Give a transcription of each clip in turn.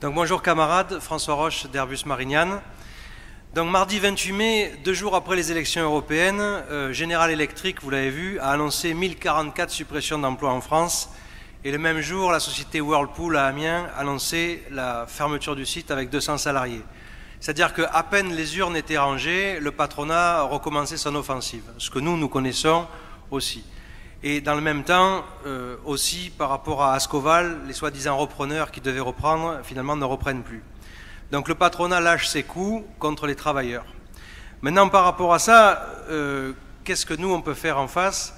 Donc bonjour camarades, François Roche d'Airbus Marignane. Donc mardi 28 mai, 2 jours après les élections européennes, General Electric, vous l'avez vu, a annoncé 1044 suppressions d'emplois en France. Et le même jour, la société Whirlpool à Amiens a annoncé la fermeture du site avec 200 salariés. C'est-à-dire qu'à peine les urnes étaient rangées, le patronat a recommencé son offensive, ce que nous connaissons aussi. Et dans le même temps, aussi par rapport à Ascoval, les soi-disant repreneurs qui devaient reprendre, finalement ne reprennent plus. Donc le patronat lâche ses coups contre les travailleurs. Maintenant, par rapport à ça, qu'est-ce que nous on peut faire en face?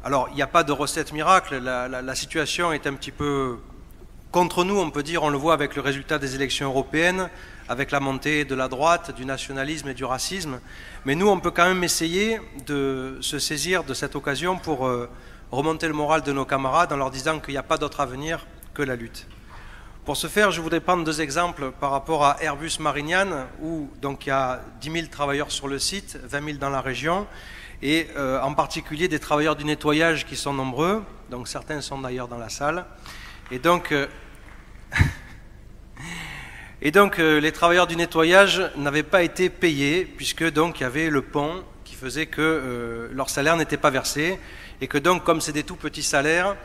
Alors, il n'y a pas de recette miracle, la situation est un petit peu contre nous, on peut dire, on le voit avec le résultat des élections européennes, avec la montée de la droite, du nationalisme et du racisme. Mais nous, on peut quand même essayer de se saisir de cette occasion pour remonter le moral de nos camarades en leur disant qu'il n'y a pas d'autre avenir que la lutte. Pour ce faire, je voudrais prendre 2 exemples par rapport à Airbus Marignane, où donc, il y a 10 000 travailleurs sur le site, 20 000 dans la région, et en particulier des travailleurs du nettoyage qui sont nombreux, donc certains sont d'ailleurs dans la salle. Et donc les travailleurs du nettoyage n'avaient pas été payés, puisque donc il y avait le pont qui faisait que leur salaire n'était pas versé, et que donc comme c'est des tout petits salaires,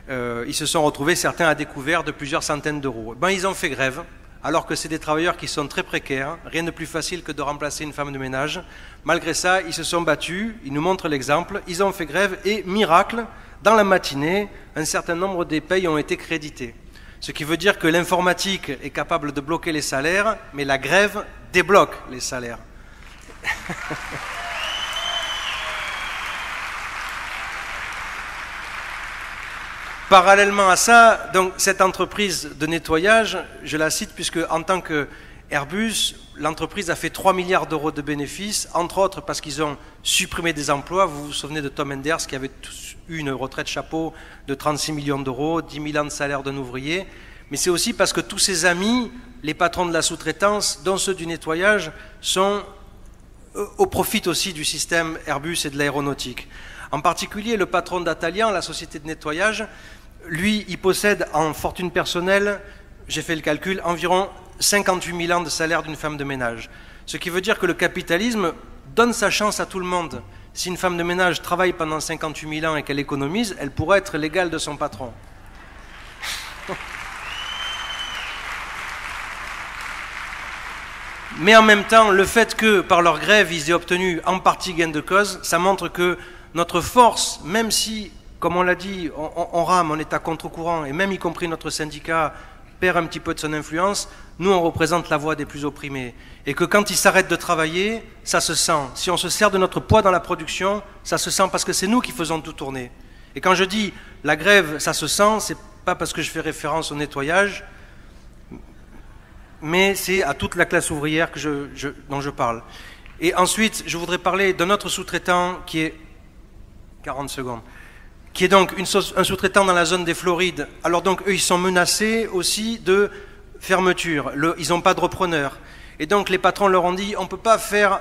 ils se sont retrouvés certains à découvert de plusieurs centaines d'euros. Ben, ils ont fait grève, alors que c'est des travailleurs qui sont très précaires, rien de plus facile que de remplacer une femme de ménage. Malgré ça, ils se sont battus, ils nous montrent l'exemple, ils ont fait grève et, miracle, dans la matinée, un certain nombre des payes ont été crédités. Ce qui veut dire que l'informatique est capable de bloquer les salaires, mais la grève débloque les salaires. Parallèlement à ça, donc, cette entreprise de nettoyage, je la cite puisque en tant que Airbus, l'entreprise a fait 3 milliards d'euros de bénéfices, entre autres parce qu'ils ont supprimé des emplois. Vous vous souvenez de Tom Enders qui avait eu une retraite chapeau de 36 millions d'euros, 10 000 ans de salaire d'un ouvrier. Mais c'est aussi parce que tous ses amis, les patrons de la sous-traitance, dont ceux du nettoyage, profitent aussi du système Airbus et de l'aéronautique. En particulier, le patron d'Atalian, la société de nettoyage, lui, il possède en fortune personnelle, j'ai fait le calcul, environ 58 000 ans de salaire d'une femme de ménage. Ce qui veut dire que le capitalisme donne sa chance à tout le monde. Si une femme de ménage travaille pendant 58 000 ans et qu'elle économise, elle pourrait être l'égale de son patron. Mais en même temps, le fait que par leur grève, ils aient obtenu en partie gain de cause, ça montre que notre force, même si, comme on l'a dit, on rame, on est à contre-courant, et même y compris notre syndicat perd un petit peu de son influence, nous on représente la voix des plus opprimés. Et que quand ils s'arrêtent de travailler, ça se sent. Si on se sert de notre poids dans la production, ça se sent parce que c'est nous qui faisons tout tourner. Et quand je dis la grève, ça se sent, c'est pas parce que je fais référence au nettoyage, mais c'est à toute la classe ouvrière dont je parle. Et ensuite, je voudrais parler d'un autre sous-traitant qui est 40 secondes. Qui est donc un sous-traitant dans la zone des Florides. Alors donc, eux, ils sont menacés aussi de fermeture. Ils n'ont pas de repreneur. Et donc, les patrons leur ont dit, on ne peut pas faire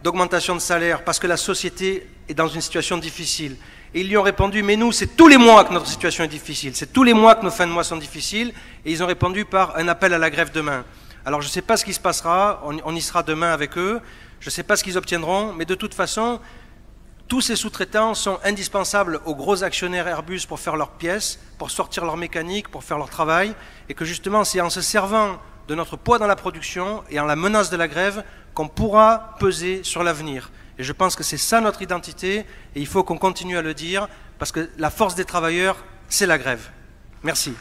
d'augmentation de salaire parce que la société est dans une situation difficile. Et ils lui ont répondu, mais nous, c'est tous les mois que notre situation est difficile. C'est tous les mois que nos fins de mois sont difficiles. Et ils ont répondu par un appel à la grève demain. Alors, je ne sais pas ce qui se passera. On y sera demain avec eux. Je ne sais pas ce qu'ils obtiendront. Mais de toute façon, tous ces sous-traitants sont indispensables aux gros actionnaires Airbus pour faire leurs pièces, pour sortir leur mécanique, pour faire leur travail, et que justement c'est en se servant de notre poids dans la production et en la menace de la grève qu'on pourra peser sur l'avenir. Et je pense que c'est ça notre identité, et il faut qu'on continue à le dire, parce que la force des travailleurs, c'est la grève. Merci.